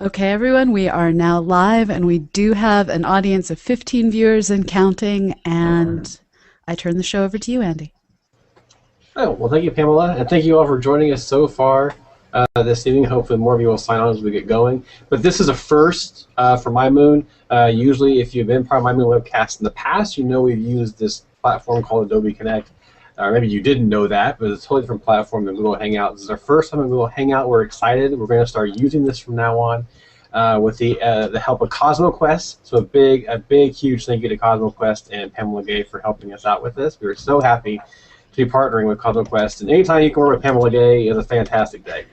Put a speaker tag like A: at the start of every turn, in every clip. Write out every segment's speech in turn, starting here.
A: Okay, everyone, we are now live and we do have an audience of 15 viewers and counting. And I turn the show over to you, Andy.
B: Oh, well, thank you, Pamela, and thank you all for joining us so far this evening. Hopefully more of you will sign on as we get going. But this is a first for MyMoon. Usually, if you've been part of MyMoon webcast in the past, you know we've used this platform called Adobe Connect. Maybe you didn't know that, but it's a totally different platform than Google Hangout. This is our first time in Google Hangout. We're excited. We're going to start using this from now on with the help of CosmoQuest. So a big, huge thank you to CosmoQuest and Pamela Gay for helping us out with this. We were so happy to be partnering with CosmoQuest, and anytime you can work with Pamela Gay is a fantastic day.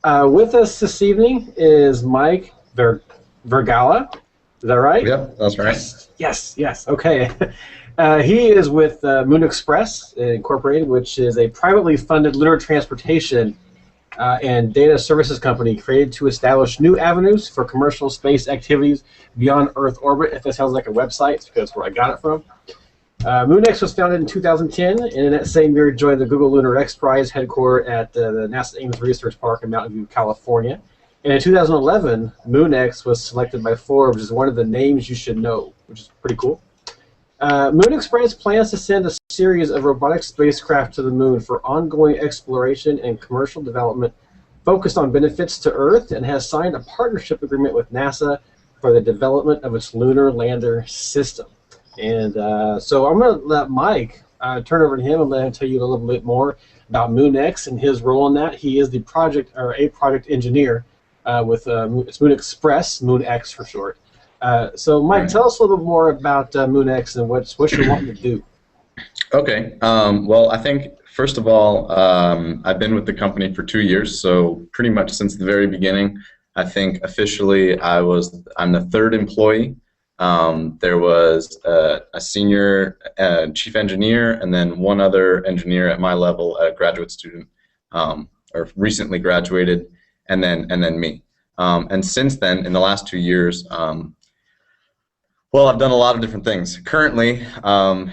B: With us this evening is Mike Vergalla. Is that right?
C: Yep, that's right.
B: Yes. Okay. He is with Moon Express Incorporated, which is a privately funded lunar transportation and data services company created to establish new avenues for commercial space activities beyond Earth orbit. If that sounds like a website, it's because that's where I got it from. MoonX was founded in 2010, and in that same year joined the Google Lunar X Prize headquartered at the NASA Ames Research Park in Mountain View, California. And in 2011, MoonX was selected by Forbes as one of the names you should know, which is pretty cool. Moon Express plans to send a series of robotic spacecraft to the moon for ongoing exploration and commercial development focused on benefits to Earth, and has signed a partnership agreement with NASA for the development of its lunar lander system. And so I'm going to let Mike turn over to him and let him tell you a little bit more about MoonX and his role in that. He is the project engineer with it's Moon Express, MoonX for short. So Mike, tell us a little bit more about MoonX and what you're wanting to do.
C: Okay. Well, I think first of all, I've been with the company for 2 years, so pretty much since the very beginning. I think officially I'm the third employee. There was a senior chief engineer, and then one other engineer at my level, a graduate student, or recently graduated, and then me. And since then, in the last 2 years, well, I've done a lot of different things. Currently,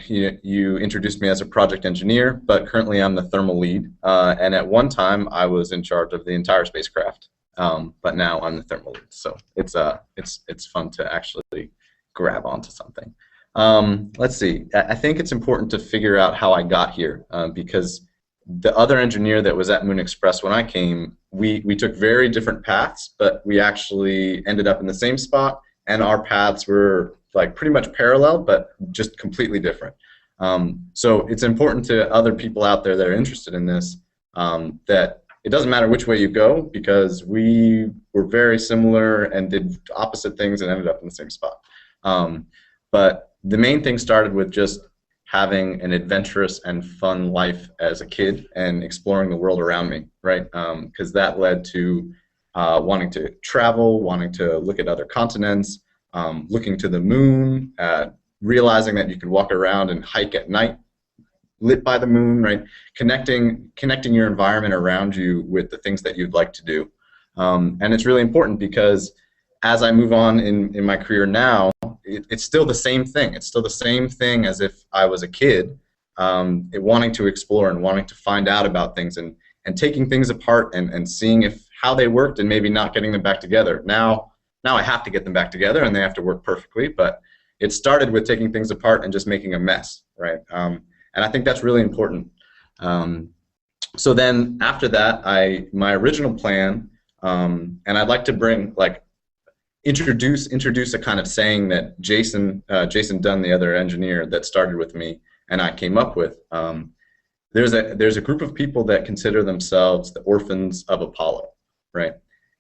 C: you introduced me as a project engineer, but currently I'm the thermal lead. And at one time, I was in charge of the entire spacecraft, but now I'm the thermal lead. So it's fun to actually grab onto something. Let's see. I think it's important to figure out how I got here, because the other engineer that was at Moon Express when I came, we took very different paths, but we actually ended up in the same spot, and our paths were like pretty much parallel, but just completely different. So it's important to other people out there that are interested in this, that it doesn't matter which way you go, because we were very similar and did opposite things and ended up in the same spot. But the main thing started with just having an adventurous and fun life as a kid and exploring the world around me, right? Because that led to wanting to travel, wanting to look at other continents, looking to the moon, realizing that you could walk around and hike at night, lit by the moon, right? Connecting your environment around you with the things that you'd like to do. And it's really important because as I move on in my career now, it's still the same thing. It's still the same thing as if I was a kid, wanting to explore and wanting to find out about things and taking things apart and seeing how they worked and maybe not getting them back together. Now I have to get them back together and they have to work perfectly, but it started with taking things apart and just making a mess, right? And I think that's really important. So then after that, my original plan, and I'd like to bring introduce a kind of saying that Jason Dunn, the other engineer that started with me, and I came up with. There's a group of people that consider themselves the orphans of Apollo, right?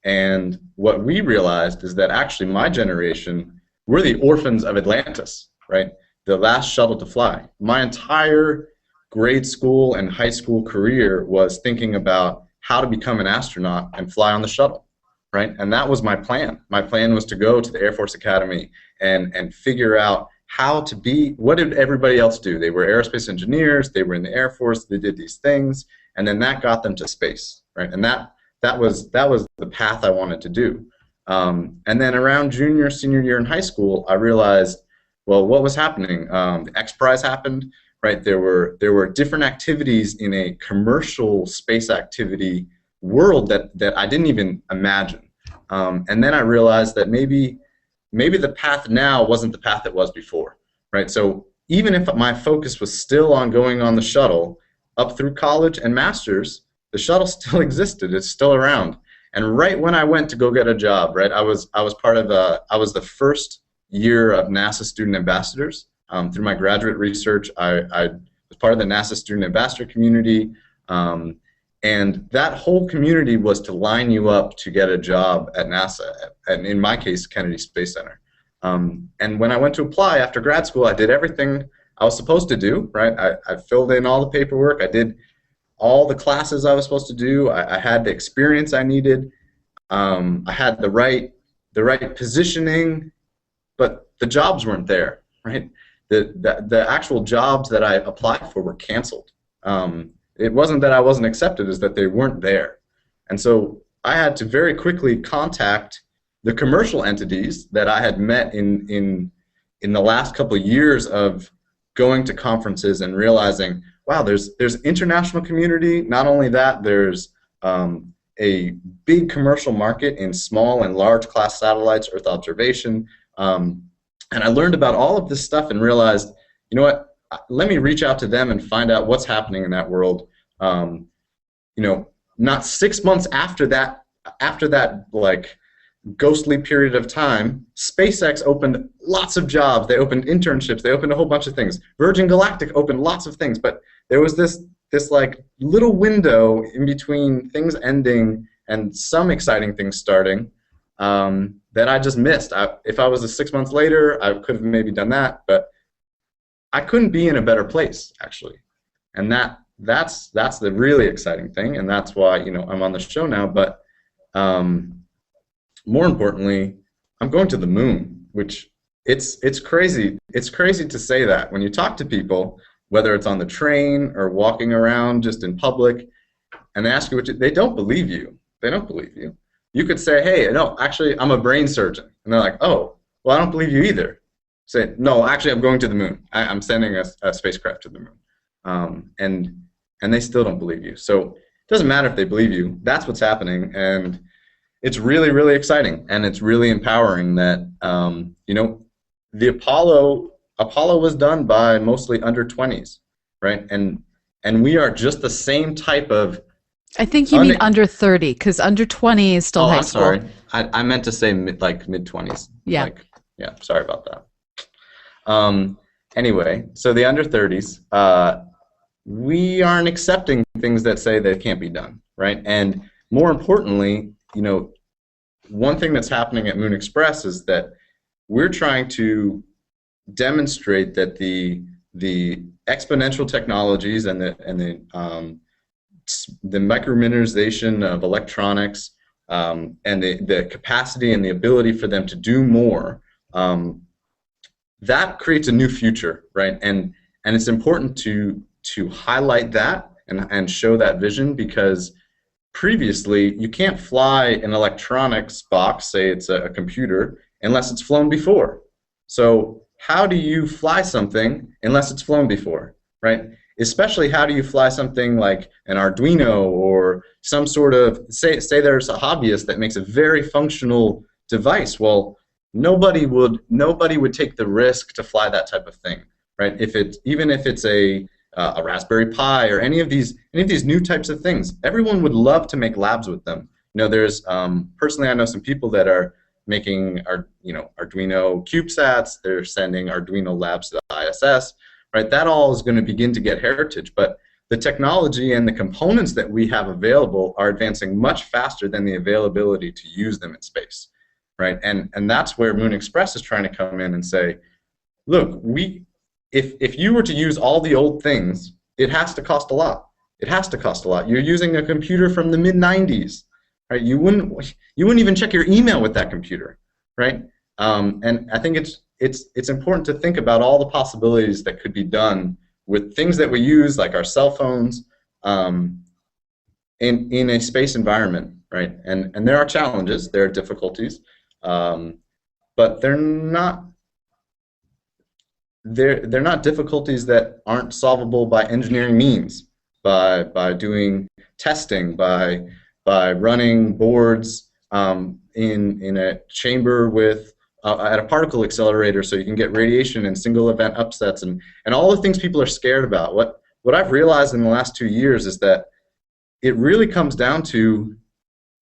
C: And what we realized is that actually my generation, we're the orphans of Atlantis, right? The last shuttle to fly. My entire grade school and high school career was thinking about how to become an astronaut and fly on the shuttle, right? And that was my plan. My plan was to go to the Air Force Academy and figure out how to be, what did everybody else do? They were aerospace engineers, they were in the Air Force, they did these things, and then that got them to space, right? And that was the path I wanted to do. And then around junior, senior year in high school, I realized, well, what was happening? The X Prize happened, right? There were different activities in a commercial space activity world that I didn't even imagine, And then I realized that maybe the path now wasn't the path it was before, right? So even if my focus was still on going on the shuttle up through college and master's, the shuttle still existed. It's still around. And right when I went to go get a job, right, I was the first year of NASA student ambassadors. Through my graduate research, I was part of the NASA student ambassador community. And that whole community was to line you up to get a job at NASA, and in my case, Kennedy Space Center. And when I went to apply after grad school, I did everything I was supposed to do, right? I filled in all the paperwork. I did all the classes I was supposed to do. I had the experience I needed. I had the right positioning, but the jobs weren't there, right? The actual jobs that I applied for were canceled. It wasn't that I wasn't accepted, it's that they weren't there. And so I had to very quickly contact the commercial entities that I had met in the last couple of years of going to conferences and realizing, wow, there's international community. Not only that, there's a big commercial market in small and large class satellites, Earth observation. And I learned about all of this stuff and realized, you know what, let me reach out to them and find out what's happening in that world. Not 6 months after that like ghostly period of time, SpaceX opened lots of jobs. They opened internships. They opened a whole bunch of things. Virgin Galactic opened lots of things, but there was this like little window in between things ending and some exciting things starting that I just missed. If I was 6 months later, I could have maybe done that, but I couldn't be in a better place, actually. And that's the really exciting thing, and that's why I'm on the show now. But more importantly, I'm going to the moon, which it's crazy. It's crazy to say that when you talk to people, whether it's on the train or walking around just in public, and they ask you they don't believe you. They don't believe you. You could say, hey, no, actually, I'm a brain surgeon, and they're like, oh, well, I don't believe you either. Say, no, actually, I'm going to the moon. I'm sending a spacecraft to the moon, and they still don't believe you. So it doesn't matter if they believe you. That's what's happening, and it's really, really exciting, and it's really empowering that the Apollo was done by mostly under 20s, right? And we are just the same type of.
A: I think you mean under 30, because under 20 is still high school.
C: I'm sorry. I meant to say mid 20s.
A: Yeah.
C: Yeah. Sorry about that. Anyway, so the under 30s, we aren't accepting things that say they can't be done, right? And more importantly, one thing that's happening at Moon Express is that we're trying to demonstrate that the exponential technologies and the microminimization of electronics and the capacity and the ability for them to do more, that creates a new future, right? And it's important to highlight that and show that vision, because previously you can't fly an electronics box, say it's a computer, unless it's flown before. So how do you fly something unless it's flown before, right? Especially how do you fly something like an Arduino or some sort of, say there's a hobbyist that makes a very functional device. Well, nobody would take the risk to fly that type of thing, right? Even if it's a Raspberry Pi or any of these new types of things, everyone would love to make labs with them. There's personally, I know some people that are making Arduino CubeSats. They're sending Arduino labs to the ISS, right? That all is going to begin to get heritage, but the technology and the components that we have available are advancing much faster than the availability to use them in space, right? And that's where Moon Express is trying to come in and say, look, if you were to use all the old things, it has to cost a lot. It has to cost a lot. You're using a computer from the mid-90s, right? You wouldn't even check your email with that computer, right? And I think it's important to think about all the possibilities that could be done with things that we use, like our cell phones, in a space environment, right? And there are challenges, there are difficulties, but they're not difficulties that aren't solvable by engineering means, by doing testing, by running boards in a chamber with at a particle accelerator, so you can get radiation and single event upsets and all the things people are scared about. What I've realized in the last 2 years is that it really comes down to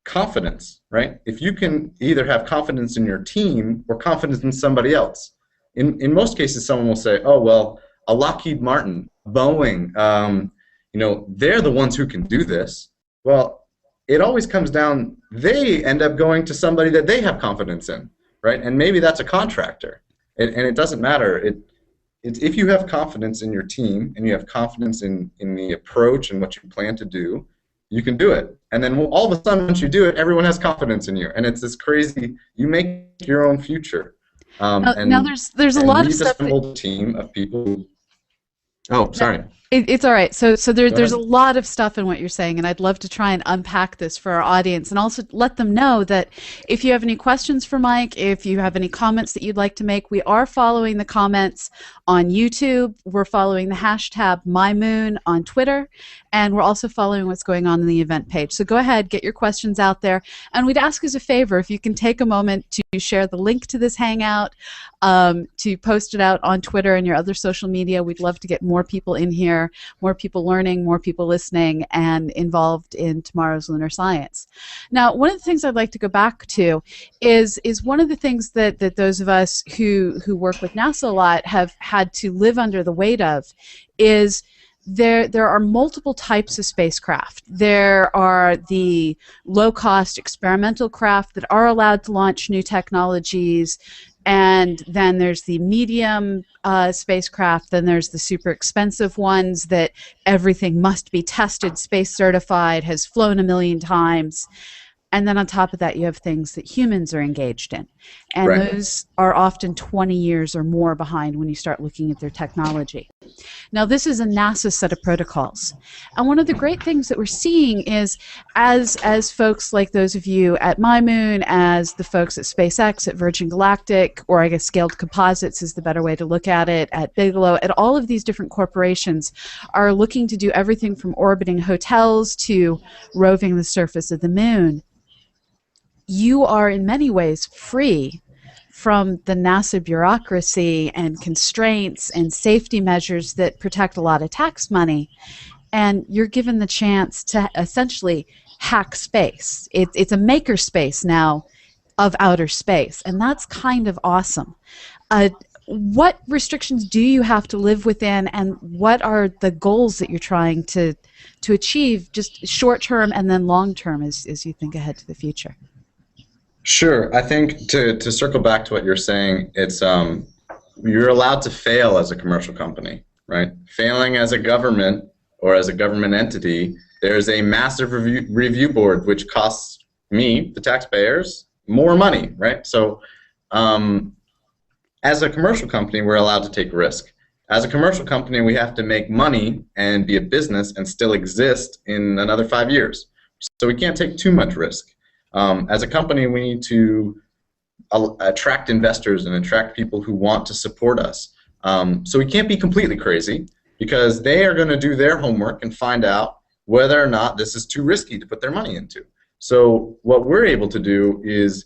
C: confidence, right? If you can either have confidence in your team or confidence in somebody else. In most cases, someone will say, "Oh well, a Lockheed Martin, Boeing, they're the ones who can do this." Well, it always comes down. They end up going to somebody that they have confidence in, right? And maybe that's a contractor, and it doesn't matter. If you have confidence in your team and you have confidence in the approach and what you plan to do, you can do it. And then all of a sudden, once you do it, everyone has confidence in you, and it's this crazy. You make your own future.
A: Now there's a lot of stuff.
C: We've assembled a team of people. Oh, sorry.
A: It's all right. So there's a lot of stuff in what you're saying, and I'd love to try and unpack this for our audience and also let them know that if you have any questions for Mike, if you have any comments that you'd like to make, we are following the comments on YouTube. We're following the hashtag MyMoon on Twitter, and we're also following what's going on in the event page. So go ahead, get your questions out there, and we'd ask as a favor if you can take a moment to share the link to this Hangout, to post it out on Twitter and your other social media. We'd love to get more people in here, more people learning, more people listening, and involved in tomorrow's lunar science. Now, one of the things I'd like to go back to is one of the things that those of us who work with NASA a lot have had to live under the weight of is there are multiple types of spacecraft. There are the low-cost experimental craft that are allowed to launch new technologies, and then there's the medium spacecraft, then there's the super expensive ones that everything must be tested, space certified, has flown a million times. And then on top of that, you have things that humans are engaged in. And
C: right.
A: Those are often 20 years or more behind when you start looking at their technology. Now, this is a NASA set of protocols. And one of the great things that we're seeing is as folks like those of you at MyMoon, as the folks at SpaceX, at Virgin Galactic, or I guess Scaled Composites is the better way to look at it, at Bigelow, at all of these different corporations are looking to do everything from orbiting hotels to roving the surface of the moon. You are in many ways free from the NASA bureaucracy and constraints and safety measures that protect a lot of tax money, and you're given the chance to essentially hack space. It's a maker space now of outer space, and that's kind of awesome. What restrictions do you have to live within, and what are the goals that you're trying to achieve, just short term and then long term as you think ahead to the future?
C: Sure. I think to circle back to what you're saying, it's you're allowed to fail as a commercial company, right? Failing as a government or as a government entity, there's a massive review board which costs me, the taxpayers, more money, right? So as a commercial company, we're allowed to take risk. As a commercial company, we have to make money and be a business and still exist in another 5 years. So we can't take too much risk. As a company, we need to attract investors and attract people who want to support us. So we can't be completely crazy, because they are going to do their homework and find out whether or not this is too risky to put their money into. So what we're able to do is,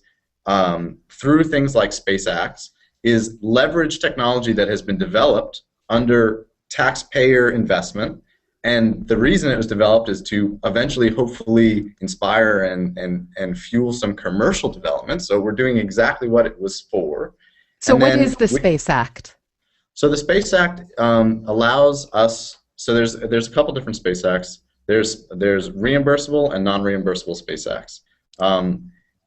C: through things like SpaceX, is leverage technology that has been developed under taxpayer investment. And the reason it was developed is to eventually, hopefully, inspire and fuel some commercial development. So we're doing exactly what it was for.
A: So what is the Space Act?
C: So the Space Act allows us. So there's a couple different Space Acts. There's reimbursable and non-reimbursable Space Acts.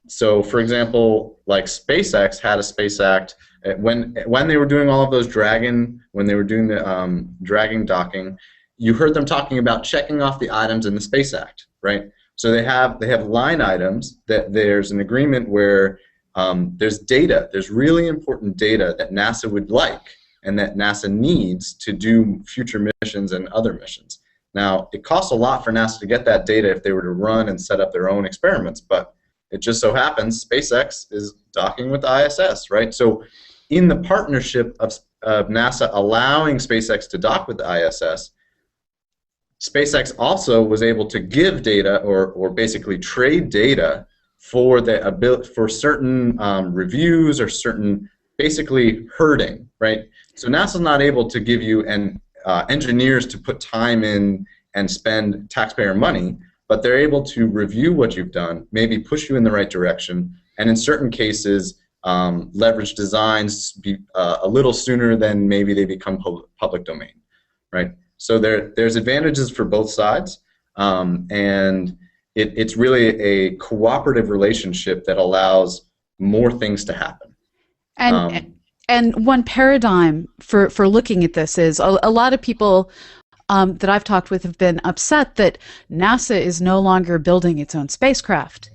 C: So for example, like SpaceX had a Space Act when they were doing all of those when they were doing the Dragon docking. You heard them talking about checking off the items in the Space Act, right? So they have line items that there's an agreement where there's data, there's really important data that NASA would like and that NASA needs to do future missions and other missions. Now, it costs a lot for NASA to get that data if they were to run and set up their own experiments, but it just so happens SpaceX is docking with the ISS, right? So in the partnership of NASA allowing SpaceX to dock with the ISS, SpaceX also was able to give data or basically trade data for for certain reviews or certain basically herding, right? So NASA's not able to give you engineers to put time in and spend taxpayer money, but they're able to review what you've done, maybe push you in the right direction, and in certain cases leverage designs a little sooner than maybe they become public domain, right? So there's advantages for both sides, and it's really a cooperative relationship that allows more things to happen.
A: And one paradigm for looking at this is a lot of people that I've talked with have been upset that NASA is no longer building its own spacecraft.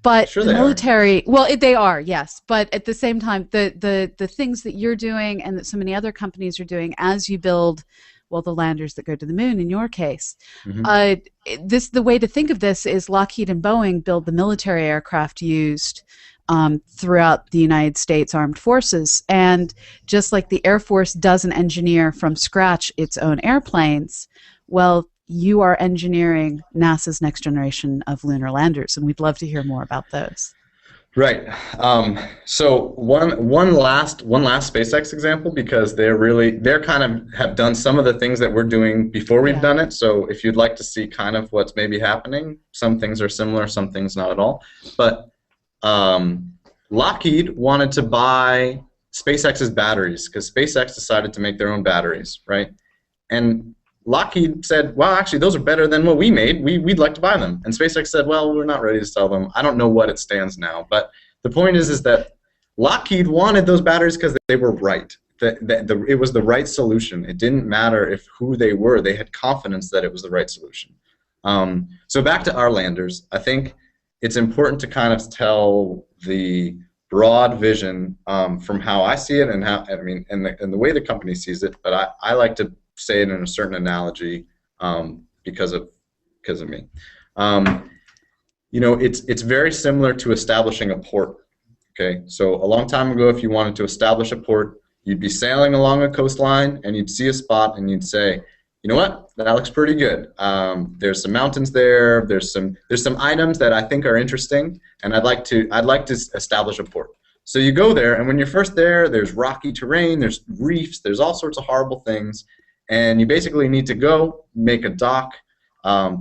A: But
C: sure
A: the military, well, they are, yes. But at the same time, the things that you're doing and that so many other companies are doing as you build, well, the landers that go to the moon in your case, the way to think of this is Lockheed and Boeing build the military aircraft used throughout the United States Armed Forces. And just like the Air Force doesn't engineer from scratch its own airplanes, well, you are engineering NASA's next generation of lunar landers, and we'd love to hear more about those.
C: Right. So one last SpaceX example, because they're kind of have done some of the things that we're doing before we've done it. So if you'd like to see kind of what's maybe happening, some things are similar, some things not at all. But Lockheed wanted to buy SpaceX's batteries because SpaceX decided to make their own batteries, right? And Lockheed said, well, actually, those are better than what we made. We'd like to buy them. And SpaceX said, well, we're not ready to sell them. I don't know what it stands now. But the point is that Lockheed wanted those batteries because they were right. It was the right solution. It didn't matter who they were. They had confidence that it was the right solution. So back to our landers, I think it's important to kind of tell the broad vision from how I see it and and the way the company sees it. But I like to say it in a certain analogy because of me. It's very similar to establishing a port. Okay, so a long time ago, if you wanted to establish a port, you'd be sailing along a coastline and you'd see a spot and you'd say, you know what, that looks pretty good. There's some mountains there. There's some items that I think are interesting, and I'd like to establish a port. So you go there, and when you're first there, there's rocky terrain, there's reefs, there's all sorts of horrible things. And you basically need to go, make a dock,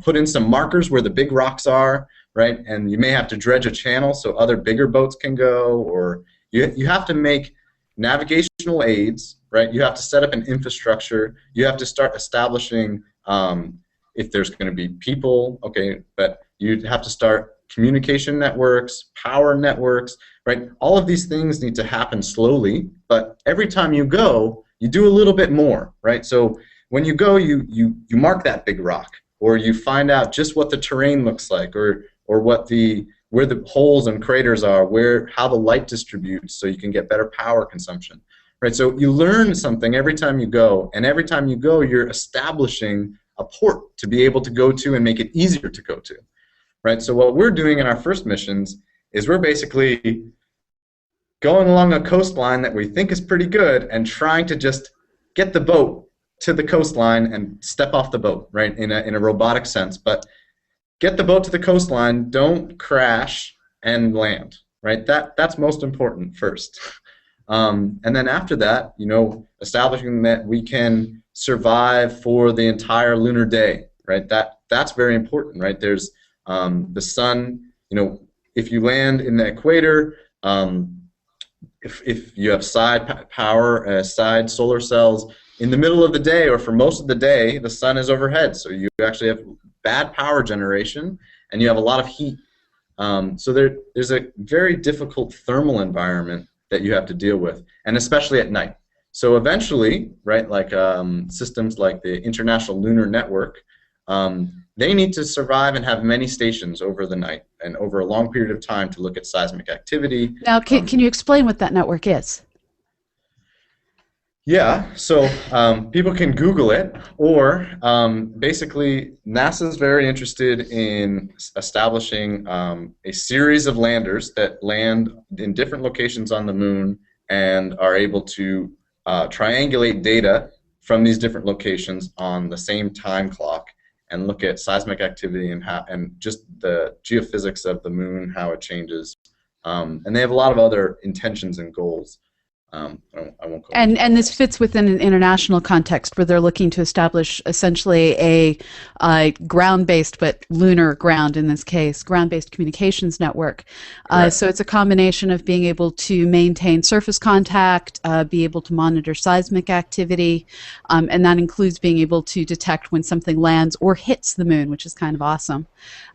C: put in some markers where the big rocks are, right? And you may have to dredge a channel so other bigger boats can go, or you have to make navigational aids, right? You have to set up an infrastructure. You have to start establishing if there's going to be people, okay, but you have to start communication networks, power networks, right? All of these things need to happen slowly, but every time you go, you do a little bit more, right? So when you go, you mark that big rock, or you find out just what the terrain looks like, or where the holes and craters are, how the light distributes, so you can get better power consumption, right? So you learn something every time you go, and every time you go, you're establishing a port to be able to go to and make it easier to go to, right? So what we're doing in our first missions is we're basically going along a coastline that we think is pretty good and trying to just get the boat to the coastline and step off the boat, right, in a robotic sense. But get the boat to the coastline, don't crash and land, right? That's most important first. And then after that, establishing that we can survive for the entire lunar day, right? That's very important, right? There's the sun, if you land in the equator, if you have side power, side solar cells, in the middle of the day or for most of the day, the sun is overhead. So you actually have bad power generation and you have a lot of heat. So there's a very difficult thermal environment that you have to deal with, and especially at night. So eventually, right, like systems like the International Lunar Network, they need to survive and have many stations over the night and over a long period of time to look at seismic activity.
A: Now, can you explain what that network is?
C: Yeah, so people can Google it, or basically NASA's very interested in establishing a series of landers that land in different locations on the moon and are able to triangulate data from these different locations on the same time clock and look at seismic activity and just the geophysics of the moon, how it changes. And they have a lot of other intentions and goals. I won't go into
A: And this fits within an international context where they're looking to establish essentially a ground-based, but lunar ground in this case, ground-based communications network. So it's a combination of being able to maintain surface contact, be able to monitor seismic activity, and that includes being able to detect when something lands or hits the moon, which is kind of awesome.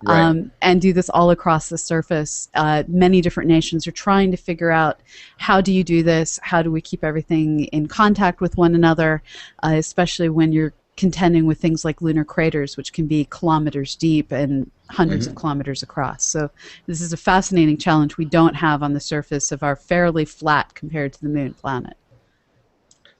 A: And do this all across the surface. Many different nations are trying to figure out, how do you do this? How do we keep everything in contact with one another, especially when you're contending with things like lunar craters, which can be kilometers deep and hundreds of kilometers across. So this is a fascinating challenge we don't have on the surface of our fairly flat compared to the moon planet.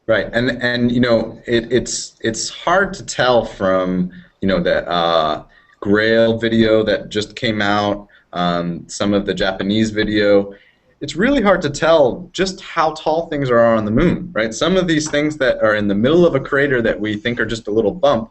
C: Right, and you know, it's hard to tell from, you know, the Grail video that just came out, some of the Japanese video. It's really hard to tell just how tall things are on the moon, right? Some of these things that are in the middle of a crater that we think are just a little bump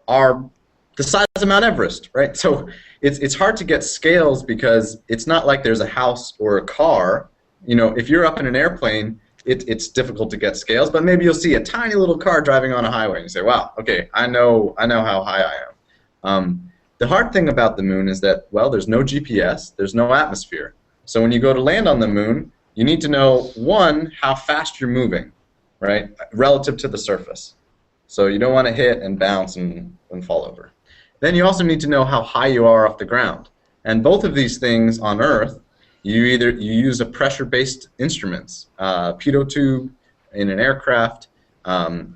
C: are the size of Mount Everest, right? So it's hard to get scales because it's not like there's a house or a car. You know, if you're up in an airplane, it's difficult to get scales, but maybe you'll see a tiny little car driving on a highway and you say, wow, okay, I know how high I am. The hard thing about the moon is that, well, there's no GPS, there's no atmosphere. So when you go to land on the moon, you need to know, one, how fast you're moving, right, relative to the surface. So you don't want to hit and bounce and fall over. Then you also need to know how high you are off the ground. And both of these things on Earth, you use a pressure-based instruments, pitot tube in an aircraft, and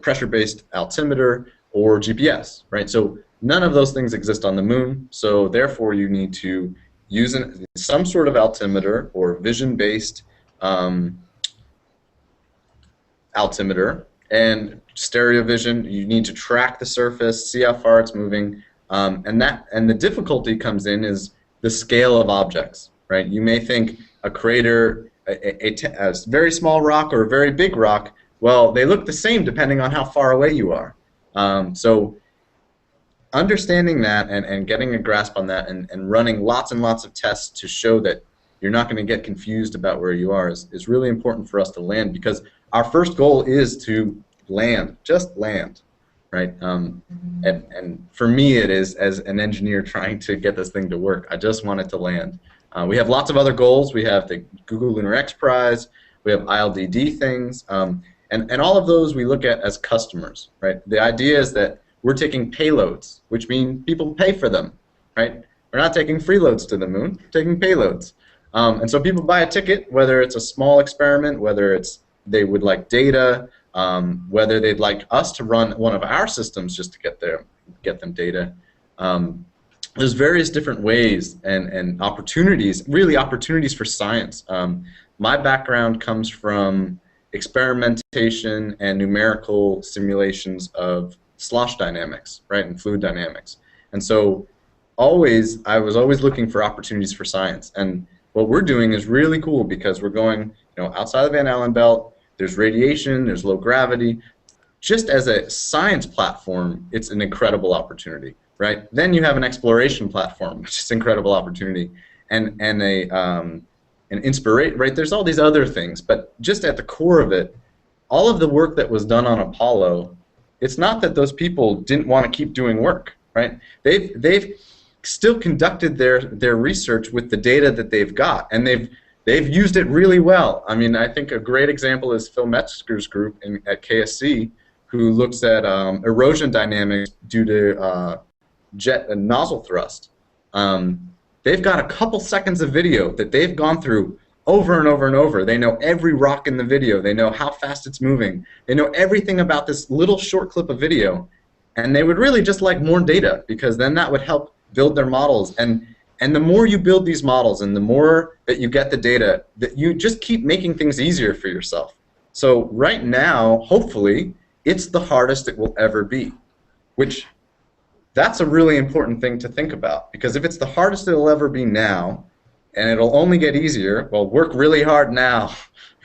C: pressure-based altimeter or GPS, right? So none of those things exist on the moon, so therefore you need to use some sort of altimeter or vision-based altimeter, and stereo vision. You need to track the surface, see how far it's moving, and the difficulty comes in is the scale of objects, right? You may think a crater, a very small rock or a very big rock, well, they look the same depending on how far away you are. So understanding that and getting a grasp on that and running lots and lots of tests to show that you're not going to get confused about where you are is really important for us to land, because our first goal is to land, just land, right? And for me it is, as an engineer trying to get this thing to work, I just want it to land. We have lots of other goals. We have the Google Lunar X Prize, we have ILDD things, and all of those we look at as customers, right? The idea is that we're taking payloads, which mean people pay for them, right? We're not taking freeloads to the moon, we're taking payloads. And so people buy a ticket, whether it's a small experiment, whether it's they would like data, whether they'd like us to run one of our systems just to get them data. There's various different ways and opportunities, really opportunities for science. My background comes from experimentation and numerical simulations of slosh dynamics, right, and fluid dynamics. And so I was always looking for opportunities for science. And what we're doing is really cool because we're going, outside the Van Allen belt. There's radiation, there's low gravity. Just as a science platform, it's an incredible opportunity, right? Then you have an exploration platform, which is an incredible opportunity, and an inspiration, right? There's all these other things, but just at the core of it, all of the work that was done on Apollo, it's not that those people didn't want to keep doing work, right? They've still conducted their research with the data that they've got, and they've used it really well. I mean, I think a great example is Phil Metzger's group at KSC, who looks at erosion dynamics due to jet and nozzle thrust. They've got a couple seconds of video that they've gone through over and over and over. They know every rock in the video. They know how fast it's moving. They know everything about this little short clip of video. And they would really just like more data, because then that would help build their models. And the more you build these models and the more that you get the data, that you just keep making things easier for yourself. So right now, hopefully, it's the hardest it will ever be, which that's a really important thing to think about, because if it's the hardest it'll ever be now, and it'll only get easier, well, work really hard now,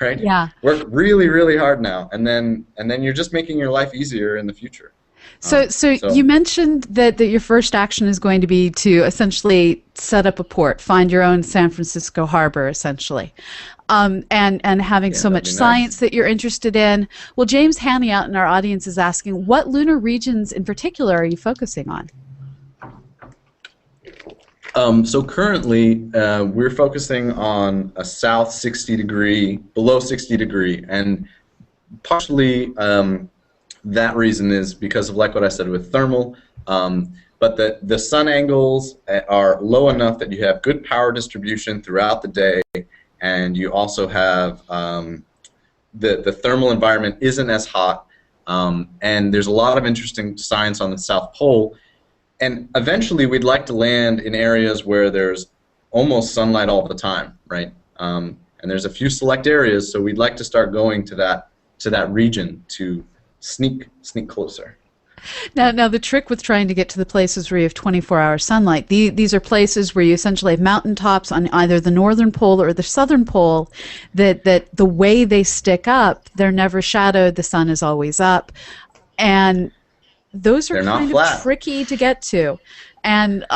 C: right?
A: Yeah.
C: Work really, really hard now, and then you're just making your life easier in the future.
A: So you mentioned that your first action is going to be to essentially set up a port, find your own San Francisco harbor, essentially, and having so much science that you're interested in. Well, James Hanny out in our audience is asking, what lunar regions in particular are you focusing on?
C: So currently, we're focusing on a south 60 degree, below 60 degree, and partially that reason is because of, like what I said, with thermal, but the sun angles are low enough that you have good power distribution throughout the day, and you also have the thermal environment isn't as hot, and there's a lot of interesting science on the South Pole, and eventually we'd like to land in areas where there's almost sunlight all the time, right? And there's a few select areas, so we'd like to start going to that region to sneak closer.
A: Now, the trick with trying to get to the places where you have 24-hour sunlight, these are places where you essentially have mountaintops on either the northern pole or the southern pole that the way they stick up, they're never shadowed, the sun is always up, and those are kind of tricky to get to. And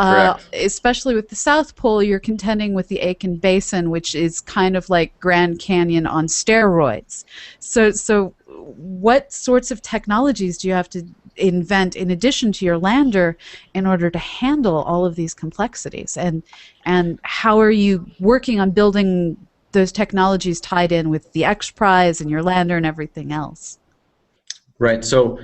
A: especially with the South Pole, you're contending with the Aitken Basin, which is kind of like Grand Canyon on steroids. So what sorts of technologies do you have to invent in addition to your lander in order to handle all of these complexities? And how are you working on building those technologies tied in with the X Prize and your lander and everything else?
C: Right. So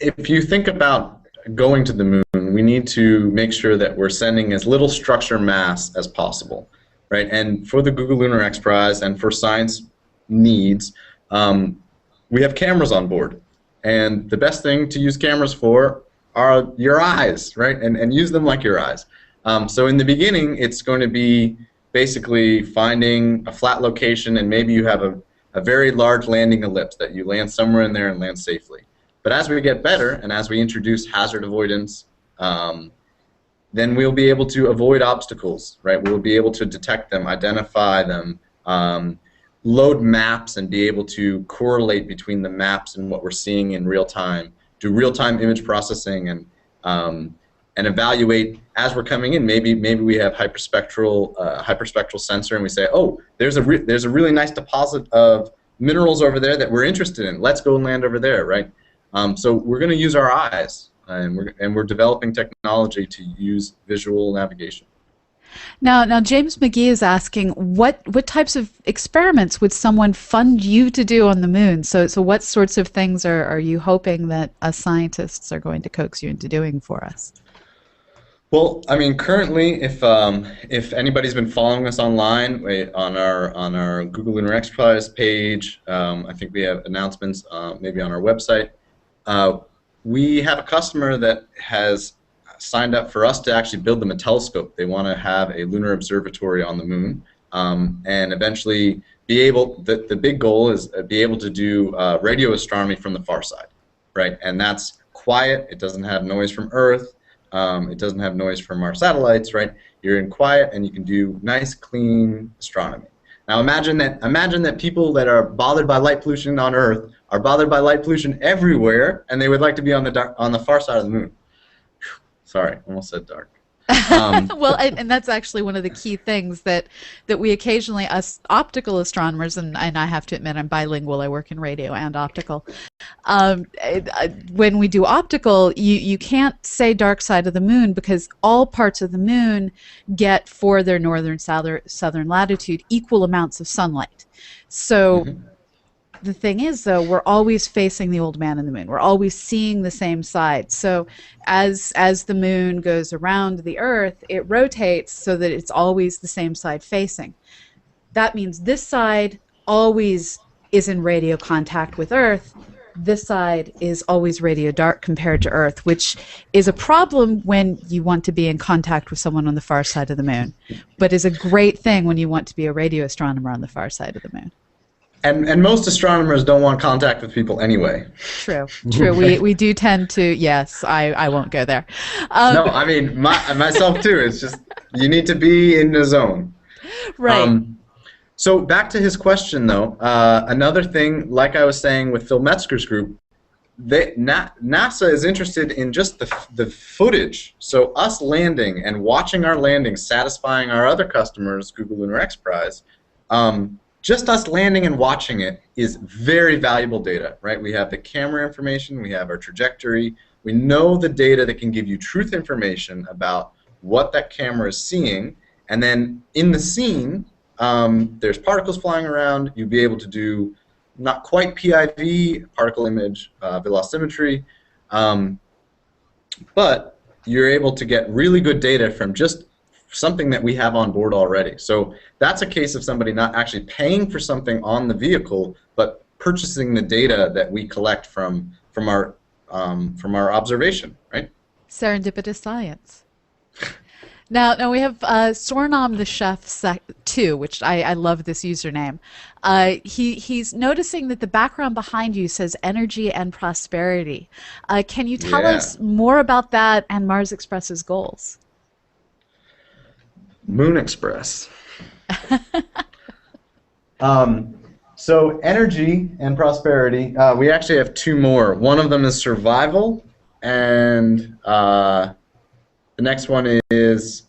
C: if you think about going to the moon, we need to make sure that we're sending as little structure mass as possible, right? And for the Google Lunar X Prize and for science needs, we have cameras on board. And the best thing to use cameras for are your eyes, right? And use them like your eyes. So in the beginning, it's going to be basically finding a flat location, and maybe you have a very large landing ellipse that you land somewhere in there and land safely. But as we get better and as we introduce hazard avoidance, then we'll be able to avoid obstacles, right? We'll be able to detect them, identify them, load maps and be able to correlate between the maps and what we're seeing in real time, do real-time image processing, and evaluate as we're coming in. Maybe we have hyperspectral sensor, and we say, oh, there's a really nice deposit of minerals over there that we're interested in. Let's go and land over there, right? So we're going to use our eyes, and we're developing technology to use visual navigation.
A: Now James McGee is asking, what types of experiments would someone fund you to do on the moon? So what sorts of things are you hoping that us scientists are going to coax you into doing for us?
C: Well, I mean, currently, if anybody's been following us online on our Google Lunar X Prize page, I think we have announcements maybe on our website. We have a customer that has signed up for us to actually build them a telescope. They want to have a lunar observatory on the moon, and eventually be able. The big goal is be able to do radio astronomy from the far side, right? And that's quiet. It doesn't have noise from Earth. It doesn't have noise from our satellites, right? You're in quiet, and you can do nice, clean astronomy. Now imagine that people that are bothered by light pollution on Earth are bothered by light pollution everywhere, and they would like to be on the far side of the moon. Sorry, almost said dark.
A: Well, and that's actually one of the key things that we occasionally, us optical astronomers, and I have to admit I'm bilingual, I work in radio and optical. When we do optical, you can't say dark side of the moon because all parts of the moon get, for their northern southern latitude, equal amounts of sunlight. So the thing is, though, we're always facing the old man in the moon. We're always seeing the same side. So as the moon goes around the Earth, it rotates so that it's always the same side facing. That means this side always is in radio contact with Earth. This side is always radio dark compared to Earth, which is a problem when you want to be in contact with someone on the far side of the moon, but is a great thing when you want to be a radio astronomer on the far side of the moon.
C: And most astronomers don't want contact with people anyway.
A: True. We do tend to, yes, I won't go there.
C: No, I mean, myself too. It's just, you need to be in the zone.
A: Right.
C: So back to his question, though. Another thing, like I was saying with Phil Metzger's group, NASA is interested in just the footage. So us landing and watching our landing, satisfying our other customers, Google Lunar X Prize, just us landing and watching it is very valuable data, right? We have the camera information, we have our trajectory, we know the data that can give you truth information about what that camera is seeing, and then in the scene, there's particles flying around. You'll be able to do not quite PIV, particle image velocimetry, but you're able to get really good data from just something that we have on board already. So that's a case of somebody not actually paying for something on the vehicle, but purchasing the data that we collect from our observation, right?
A: Serendipitous science. Now we have Sornam the Chef 2, which I love this username. He's noticing that the background behind you says energy and prosperity. Can you tell us more about that and Mars Express's goals?
C: Moon Express. So energy and prosperity, we actually have two more. One of them is survival, and the next one is,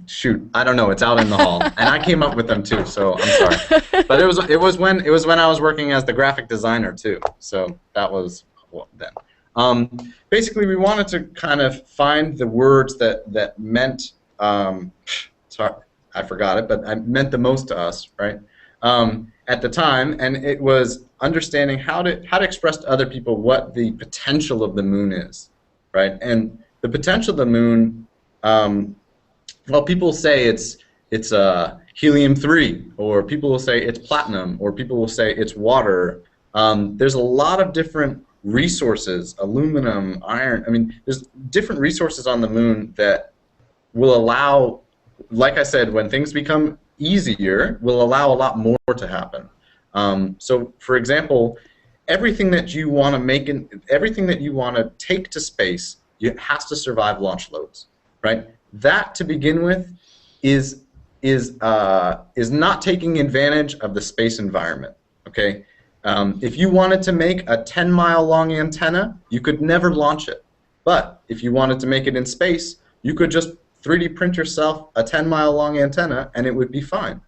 C: shoot, I don't know, it's out in the hall. And I came up with them too, so I'm sorry. But it was when I was working as the graphic designer too. So that was then. Basically, we wanted to kind of find the words that meant, sorry, I forgot it, but it meant the most to us, right? At the time, and it was understanding how to express to other people what the potential of the moon is, right? And the potential of the moon, well, people say it's helium-3, or people will say it's platinum, or people will say it's water. There's a lot of different resources, aluminum, iron. I mean, there's different resources on the moon that will allow, like I said, when things become easier, will allow a lot more to happen. So, for example, everything that you want to make, everything that you want to take to space, it has to survive launch loads, right? That, to begin with, is not taking advantage of the space environment. Okay, if you wanted to make a 10-mile long antenna, you could never launch it. But if you wanted to make it in space, you could just 3D print yourself a 10-mile long antenna, and it would be fine,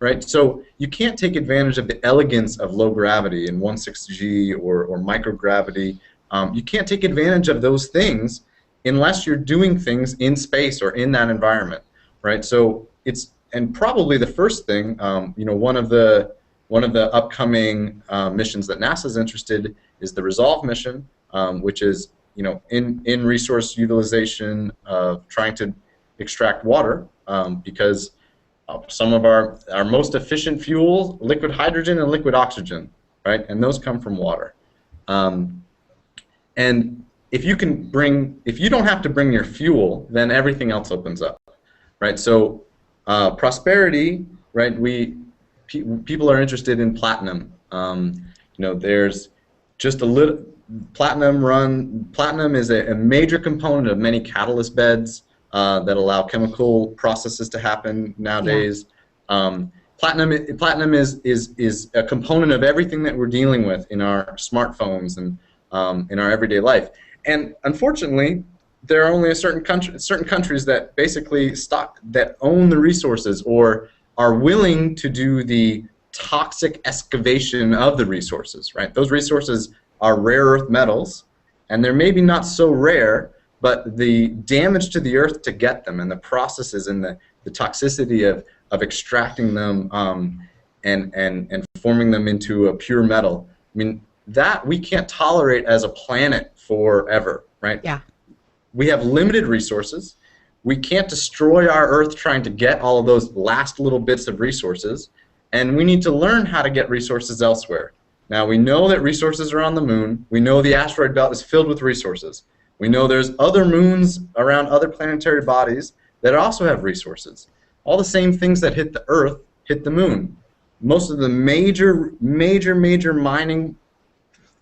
C: right? So you can't take advantage of the elegance of low gravity and 1/6G or microgravity. You can't take advantage of those things unless you're doing things in space or in that environment, right? So it's, and probably the first thing, you know, one of the upcoming missions that NASA's interested is the Resolve mission, which is, you know, in resource utilization of trying to extract water, because some of our most efficient fuels, liquid hydrogen and liquid oxygen, right? And those come from water. And if you don't have to bring your fuel, then everything else opens up, right? So prosperity, right? People are interested in platinum. You know, there's just a little platinum is a major component of many catalyst beds that allow chemical processes to happen nowadays. Yeah. Platinum is a component of everything that we're dealing with in our smartphones and in our everyday life. And unfortunately, there are only certain countries that basically that own the resources or are willing to do the toxic excavation of the resources, right? Those resources are rare earth metals, and they're maybe not so rare, but the damage to the earth to get them and the processes and the toxicity of extracting them and forming them into a pure metal, I mean, that we can't tolerate as a planet forever, right?
A: Yeah.
C: We have limited resources. We can't destroy our Earth trying to get all of those last little bits of resources, and we need to learn how to get resources elsewhere. Now, we know that resources are on the moon. We know the asteroid belt is filled with resources. We know there's other moons around other planetary bodies that also have resources. All the same things that hit the Earth hit the moon. Most of the major mining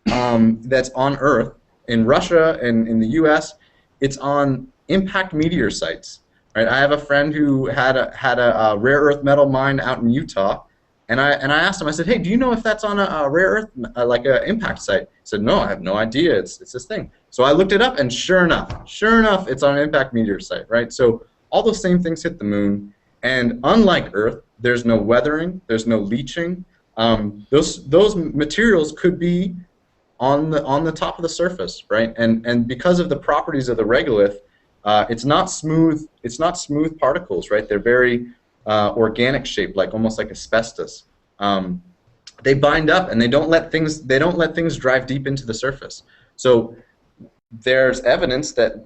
C: that's on Earth, in Russia and in the US, it's on impact meteor sites. Right? I have a friend who had a rare earth metal mine out in Utah, And I asked him, I said, hey, do you know if that's on a rare earth, like an impact site? He said, no, I have no idea. It's this thing. So I looked it up, and sure enough, it's on an impact meteor site, right? So all those same things hit the moon, and unlike Earth, there's no weathering, there's no leaching. Those materials could be on the top of the surface, right? And because of the properties of the regolith, it's not smooth particles, right? They're very organic shaped, like almost like asbestos. They bind up, and they don't let things drive deep into the surface. So there's evidence that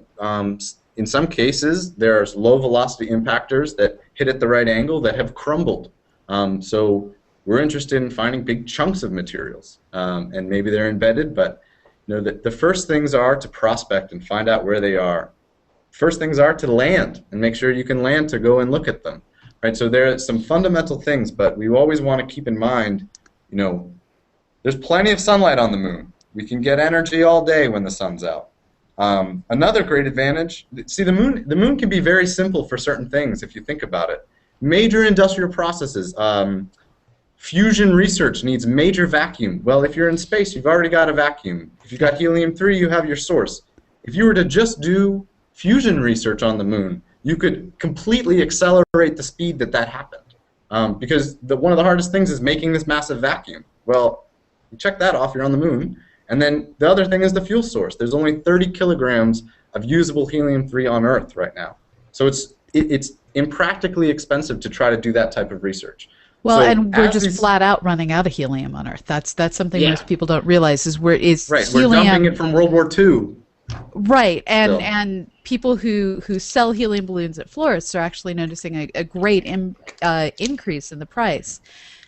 C: in some cases there's low velocity impactors that hit at the right angle that have crumbled. So we're interested in finding big chunks of materials, and maybe they're embedded. But the first things are to prospect and find out where they are. First things are to land and make sure you can land to go and look at them. Right, so there are some fundamental things, but we always want to keep in mind, there's plenty of sunlight on the moon. We can get energy all day when the sun's out. Another great advantage, see, the moon can be very simple for certain things if you think about it. Major industrial processes, fusion research needs major vacuum. Well, if you're in space, you've already got a vacuum. If you've got helium-3, you have your source. If you were to just do fusion research on the moon, you could completely accelerate the speed that happened. Because one of the hardest things is making this massive vacuum. Well, you check that off, you're on the moon. And then the other thing is the fuel source. There's only 30 kilograms of usable helium-3 on Earth right now. So it's impractically expensive to try to do that type of research.
A: Well,
C: so
A: and we're just flat out running out of helium on Earth. That's something most people don't realize is
C: right.
A: Helium.
C: We're dumping it from World War II.
A: Right, and people who sell helium balloons at florists are actually noticing a great increase in the price,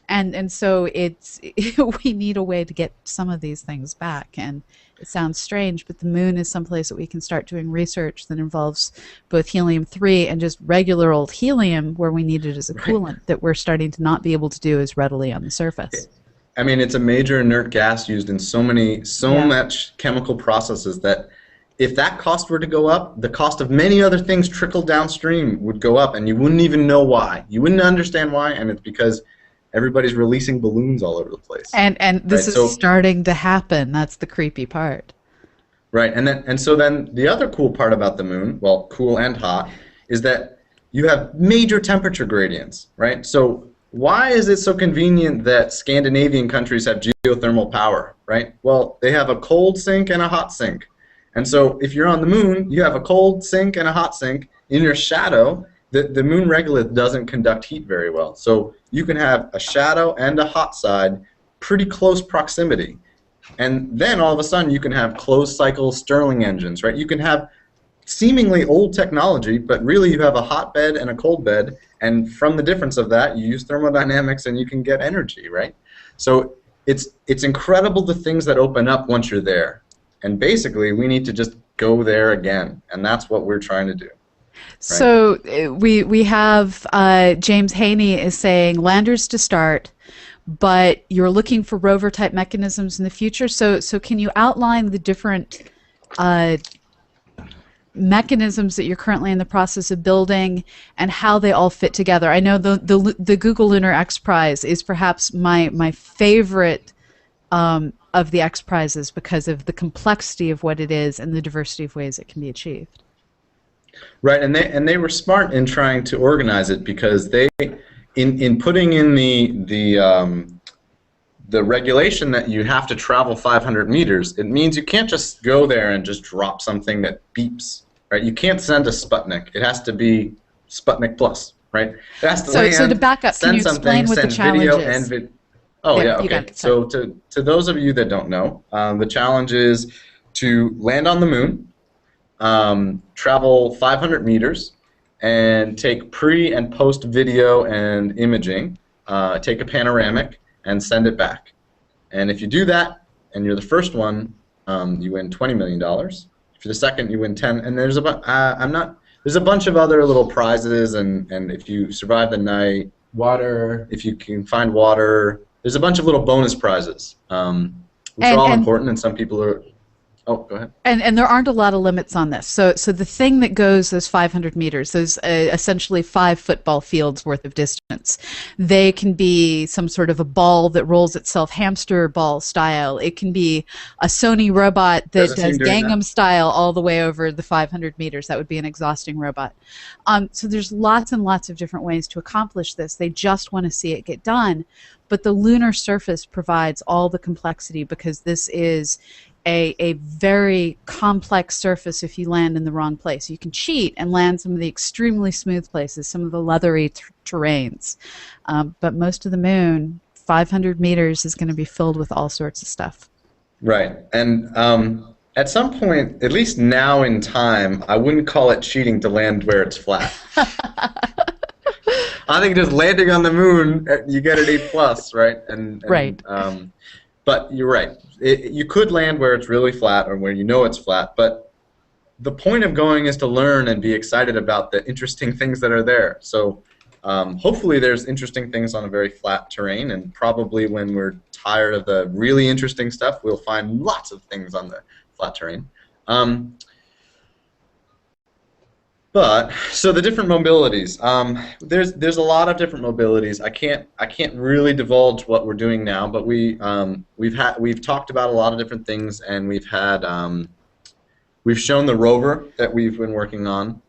A: and so we need a way to get some of these things back. And it sounds strange, but the moon is someplace that we can start doing research that involves both helium-3 and just regular old helium, where we need it as a coolant, that we're starting to not be able to do as readily on the surface.
C: I mean, it's a major inert gas used in so much chemical processes that if that cost were to go up, the cost of many other things trickled downstream would go up, and you wouldn't even know why. You wouldn't understand why, and it's because everybody's releasing balloons all over the place.
A: And this is starting to happen. That's the creepy part.
C: Right, and so then the other cool part about the moon, well, cool and hot, is that you have major temperature gradients, right? So why is it so convenient that Scandinavian countries have geothermal power, right? Well, they have a cold sink and a hot sink. And so if you're on the moon, you have a cold sink and a hot sink. In your shadow, the moon regolith doesn't conduct heat very well. So you can have a shadow and a hot side pretty close proximity. And then all of a sudden you can have closed cycle Stirling engines, right? You can have seemingly old technology, but really you have a hot bed and a cold bed, and from the difference of that, you use thermodynamics and you can get energy, right? So it's incredible the things that open up once you're there. And basically, we need to just go there again, and that's what we're trying to do. Right?
A: So we have James Haney is saying landers to start, but you're looking for rover-type mechanisms in the future. So can you outline the different mechanisms that you're currently in the process of building and how they all fit together? I know the Google Lunar X Prize is perhaps my favorite of the X Prizes because of the complexity of what it is and the diversity of ways it can be achieved.
C: Right, and they were smart in trying to organize it, because they, in putting in the regulation that you have to travel 500 meters, it means you can't just go there and just drop something that beeps. Right, you can't send a Sputnik. It has to be Sputnik Plus. Right, it has to land,
A: so to back up, can you explain what the challenge is?
C: Oh, yeah, okay. So to those of you that don't know, the challenge is to land on the moon, travel 500 meters, and take pre- and post-video and imaging, take a panoramic, and send it back. And if you do that, and you're the first one, you win $20 million. If you're the second, you win 10. And there's a bunch of other little prizes, and if you survive the night, water, if you can find water. There's a bunch of little bonus prizes, which are all important, and some people are Oh, go ahead.
A: And there aren't a lot of limits on this. So the thing that goes those 500 meters, those essentially 5 football fields worth of distance, they can be some sort of a ball that rolls itself hamster ball style. It can be a Sony robot that does Gangnam style all the way over the 500 meters. That would be an exhausting robot. So there's lots and lots of different ways to accomplish this. They just want to see it get done. But the lunar surface provides all the complexity because this is a very complex surface if you land in the wrong place. You can cheat and land some of the extremely smooth places, some of the leathery terrains. But most of the moon, 500 meters, is going to be filled with all sorts of stuff.
C: Right. And at some point, at least now in time, I wouldn't call it cheating to land where it's flat. I think just landing on the moon, you get an A+, right?
A: Right.
C: But you're right. You could land where it's really flat or where you know it's flat, but the point of going is to learn and be excited about the interesting things that are there. So hopefully there's interesting things on a very flat terrain, and probably when we're tired of the really interesting stuff, we'll find lots of things on the flat terrain. But so the different mobilities, there's a lot of different mobilities. I can't really divulge what we're doing now, but we've talked about a lot of different things, and we've shown the rover that we've been working on.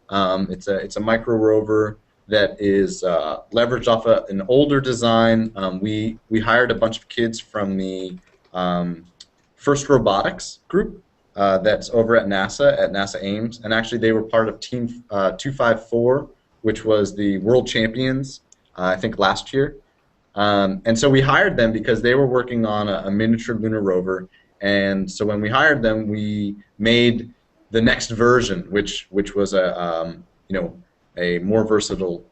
C: It's a micro rover that is leveraged off an older design. We hired a bunch of kids from the First Robotics group. That's over at NASA Ames, and actually they were part of Team 254, which was the world champions, I think last year. And so we hired them because they were working on a miniature lunar rover, and so when we hired them, we made the next version, which was a more versatile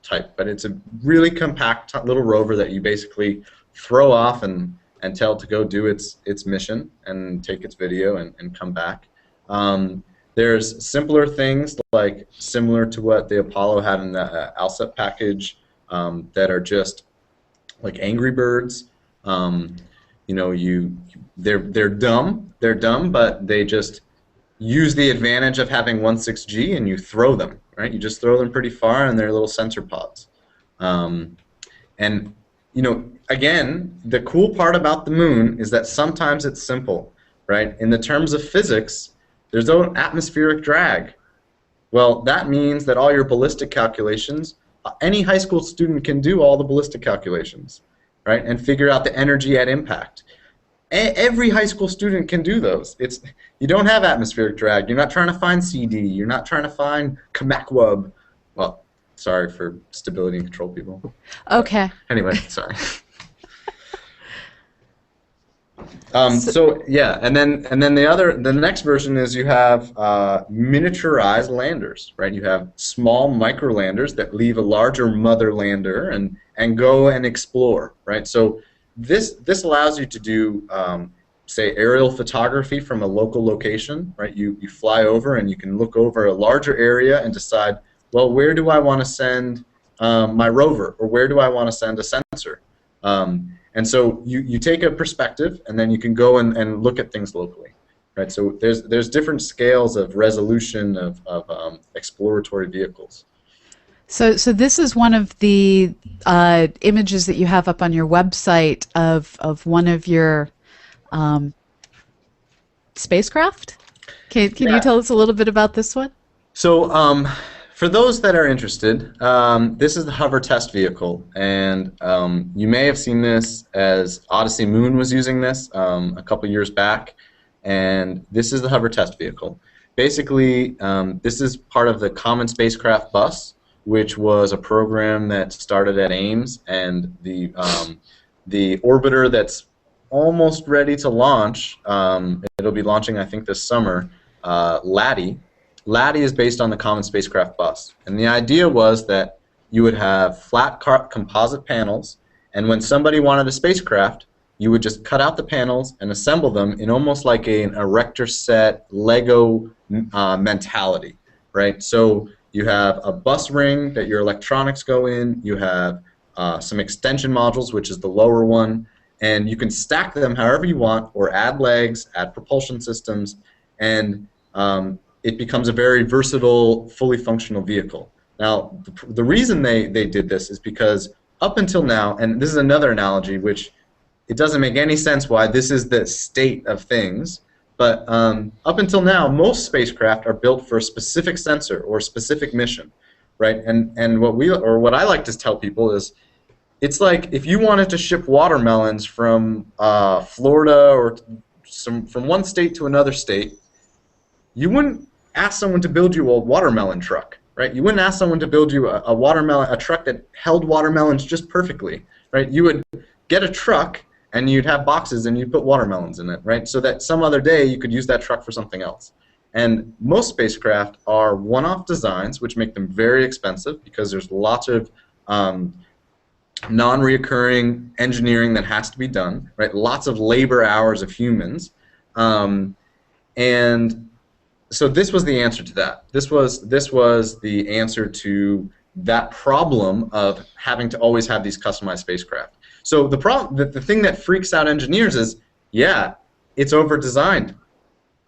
C: type. But it's a really compact little rover that you basically throw off and tell it to go do its mission and take its video and come back. There's simpler things like similar to what the Apollo had in the ALSEP package that are just like Angry Birds. They're dumb, but they just use the advantage of having 1.6G, and you throw them, right? You just throw them pretty far, and they're little sensor pods. Again, the cool part about the moon is that sometimes it's simple, right? In the terms of physics, there's no atmospheric drag. Well, that means that all your ballistic calculations, any high school student can do all the ballistic calculations, right? And figure out the energy at impact. Every high school student can do those. You don't have atmospheric drag. You're not trying to find CD. You're not trying to find CosmoQuest. Well, sorry for stability and control people.
A: Okay.
C: Anyway, sorry. So yeah, and then the next version is you have miniaturized landers, right? You have small micro landers that leave a larger mother lander and go and explore, right? So this allows you to do say aerial photography from a local location, right? You fly over and you can look over a larger area and decide, well, where do I want to send my rover, or where do I want to send a sensor? And so you take a perspective, and then you can go and look at things locally, right? So there's different scales of resolution of exploratory vehicles.
A: So this is one of the images that you have up on your website of one of your spacecraft. Can you tell us a little bit about this one?
C: So for those that are interested, this is the hover test vehicle, and you may have seen this as Odyssey Moon was using this a couple years back, and this is the hover test vehicle. Basically, this is part of the Common Spacecraft Bus, which was a program that started at Ames, and the orbiter that's almost ready to launch, it'll be launching I think this summer, LADEE. LADEE is based on the Common Spacecraft Bus, and the idea was that you would have flat composite panels, and when somebody wanted a spacecraft, you would just cut out the panels and assemble them in almost like an erector set Lego mentality, right? So you have a bus ring that your electronics go in, you have some extension modules, which is the lower one, and you can stack them however you want, or add legs, add propulsion systems, and it becomes a very versatile, fully functional vehicle. Now, the reason they did this is because up until now, and this is another analogy which it doesn't make any sense why this is the state of things, but up until now, most spacecraft are built for a specific sensor or a specific mission, right? And what I like to tell people is, it's like if you wanted to ship watermelons from Florida or from one state to another state, you wouldn't ask someone to build you a watermelon truck, right? You wouldn't ask someone to build you a truck that held watermelons just perfectly, right? You would get a truck and you'd have boxes and you'd put watermelons in it, right? So that some other day you could use that truck for something else. And most spacecraft are one-off designs, which make them very expensive because there's lots of non-reoccurring engineering that has to be done, right? Lots of labor hours of humans, and so this was the answer to that. This was the answer to that problem of having to always have these customized spacecraft. So the thing that freaks out engineers is, yeah, it's over-designed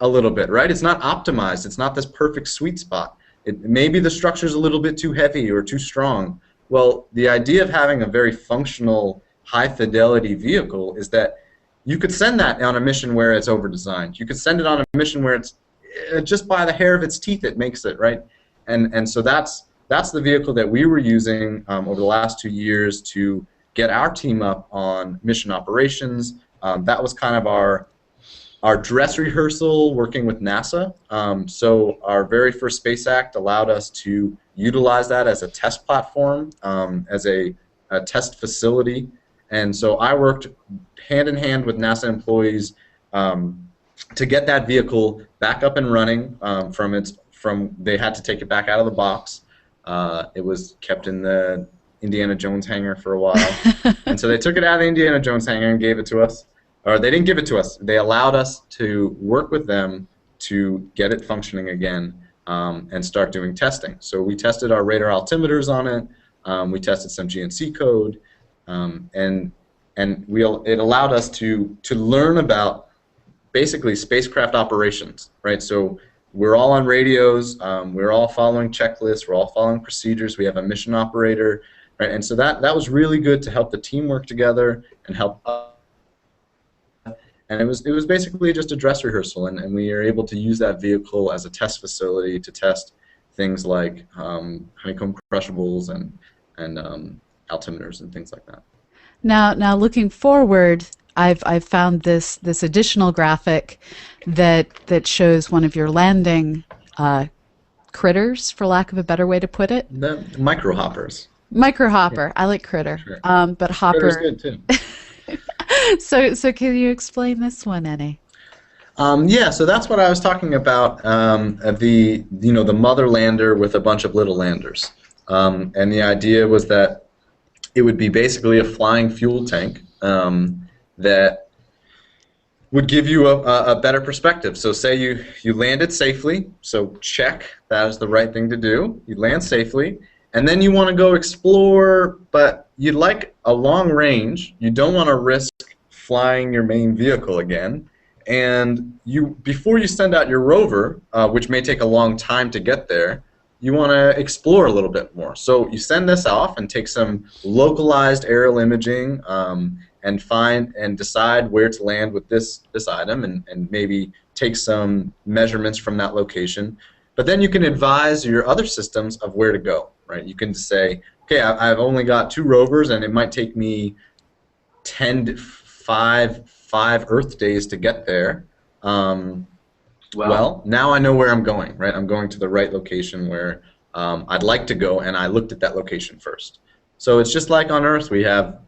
C: a little bit, right? It's not optimized. It's not this perfect sweet spot. Maybe the structure's a little bit too heavy or too strong. Well, the idea of having a very functional, high-fidelity vehicle is that you could send that on a mission where it's over-designed. You could send it on a mission where it's just by the hair of its teeth it makes it, right? And so that's the vehicle that we were using over the last 2 years to get our team up on mission operations. That was kind of our dress rehearsal working with NASA. So our very first Space Act allowed us to utilize that as a test platform, as a test facility. And so I worked hand in hand with NASA employees to get that vehicle back up and running. They had to take it back out of the box. It was kept in the Indiana Jones hangar for a while. And so they took it out of the Indiana Jones hangar and gave it to us. Or they didn't give it to us. They allowed us to work with them to get it functioning again and start doing testing. So we tested our radar altimeters on it. We tested some GNC code, and it allowed us to learn about basically spacecraft operations, right? So we're all on radios. We're all following checklists. We're all following procedures. We have a mission operator, right? And so that was really good to help the team work together and help us. And it was basically just a dress rehearsal, and we are able to use that vehicle as a test facility to test things like honeycomb crushables and altimeters and things like that.
A: Now looking forward, I've found this additional graphic that shows one of your landing critters, for lack of a better way to put it.
C: The microhoppers.
A: Microhopper. I like critter,
C: Sure.
A: but hopper.
C: Critter's good too.
A: So can you explain this one, Eddie?
C: Yeah, so that's what I was talking about. The mother lander with a bunch of little landers, and the idea was that it would be basically a flying fuel tank that would give you a better perspective. So say you landed safely, so check, that is the right thing to do. You land safely, and then you want to go explore, but you'd like a long range. You don't want to risk flying your main vehicle again. And before you send out your rover, which may take a long time to get there, you want to explore a little bit more. So you send this off and take some localized aerial imaging and find and decide where to land with this item, and maybe take some measurements from that location. But then you can advise your other systems of where to go, right? You can say, okay, I've only got 2 rovers, and it might take me 5 Earth days to get there. Well, now I know where I'm going, right? I'm going to the right location where I'd like to go, and I looked at that location first. So it's just like on Earth, we have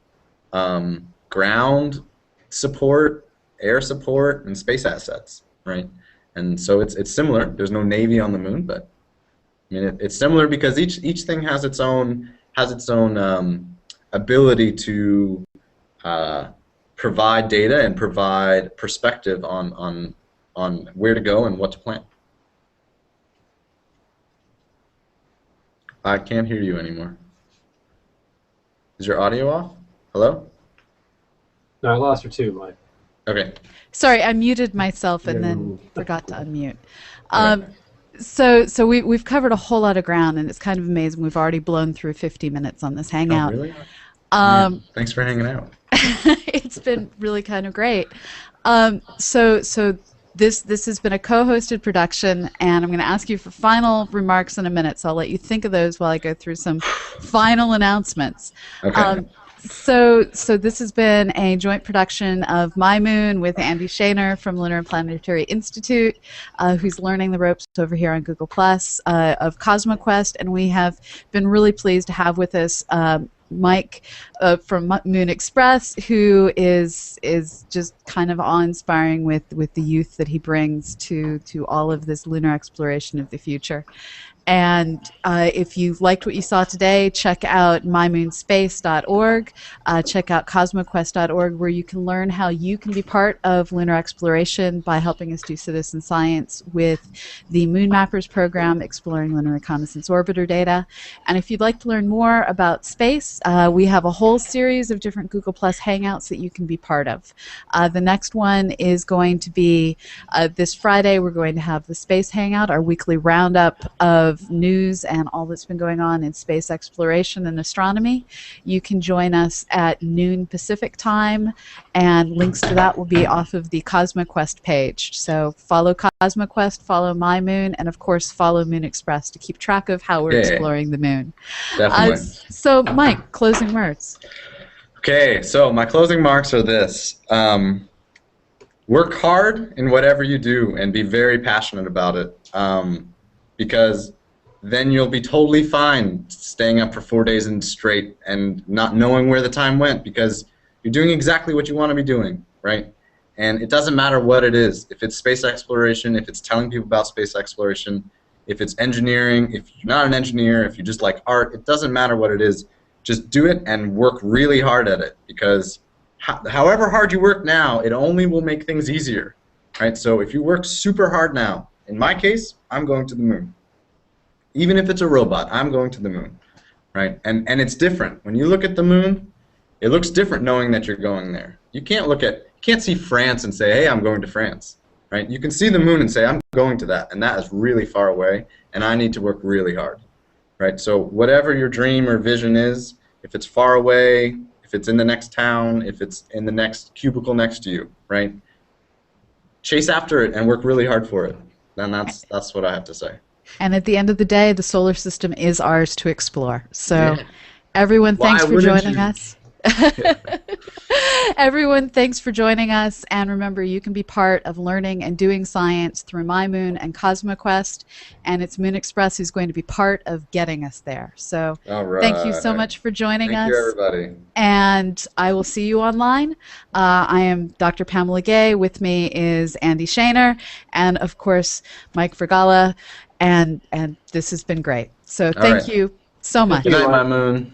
C: ground support, air support, and space assets, right? And so it's similar. There's no Navy on the moon, but I mean it's similar because each thing has its own ability to provide data and provide perspective on where to go and what to plan. I can't hear you anymore. Is your audio off? Hello?
B: No, I lost her too, Mike.
C: Okay.
A: Sorry, I muted myself and then forgot to unmute. So we've covered a whole lot of ground, and it's kind of amazing. We've already blown through 50 minutes on this
C: Oh,
A: Hangout.
C: really? Yeah. Thanks for hanging out.
A: It's been really kind of great. So this has been a co-hosted production, and I'm going to ask you for final remarks in a minute. So I'll let you think of those while I go through some final announcements.
C: Okay.
A: So this has been a joint production of MyMoon with Andy Shaner from Lunar and Planetary Institute, who's learning the ropes over here on Google+, of CosmoQuest, and we have been really pleased to have with us Mike from Moon Express, who is just kind of awe-inspiring with the youth that he brings to all of this lunar exploration of the future. And if you liked what you saw today, check out mymoonspace.org, check out cosmoquest.org, where you can learn how you can be part of lunar exploration by helping us do citizen science with the Moon Mappers program, exploring lunar reconnaissance orbiter data. And if you'd like to learn more about space, we have a whole series of different Google Plus Hangouts that you can be part of. The next one is going to be this Friday. We're going to have the Space Hangout, our weekly roundup of news and all that's been going on in space exploration and astronomy. You can join us at noon Pacific time, and links to that will be off of the CosmoQuest page. So follow CosmoQuest, follow MyMoon, and of course follow Moon Express to keep track of how we're exploring the moon.
C: Definitely.
A: So Mike, closing words.
C: Okay, so my closing marks are this. Work hard in whatever you do and be very passionate about it, because then you'll be totally fine staying up for 4 days in straight and not knowing where the time went, because you're doing exactly what you want to be doing, right? And it doesn't matter what it is. If it's space exploration, if it's telling people about space exploration, if it's engineering, if you're not an engineer, if you just like art, it doesn't matter what it is. Just do it and work really hard at it, because however hard you work now, it only will make things easier, right? So if you work super hard now, in my case, I'm going to the moon. Even if it's a robot, I'm going to the moon, right? And it's different. When you look at the moon, it looks different knowing that you're going there. You can't see France and say, hey, I'm going to France, right? You can see the moon and say, I'm going to that, and that is really far away, and I need to work really hard, right? So whatever your dream or vision is, if it's far away, if it's in the next town, if it's in the next cubicle next to you, right? Chase after it and work really hard for it. And that's what I have to say. And
A: at the end of the day, the solar system is ours to explore. So everyone, thanks for joining us. Everyone, thanks for joining us. And remember, you can be part of learning and doing science through MyMoon and CosmoQuest. And it's Moon Express who's going to be part of getting us there. So thank you so much for joining us.
C: Thank you, everybody.
A: And I will see you online. I am Dr. Pamela Gay. With me is Andy Shaner. And, of course, Mike Vergalla. And this has been great. So thank you so much.
C: Good night, MyMoon.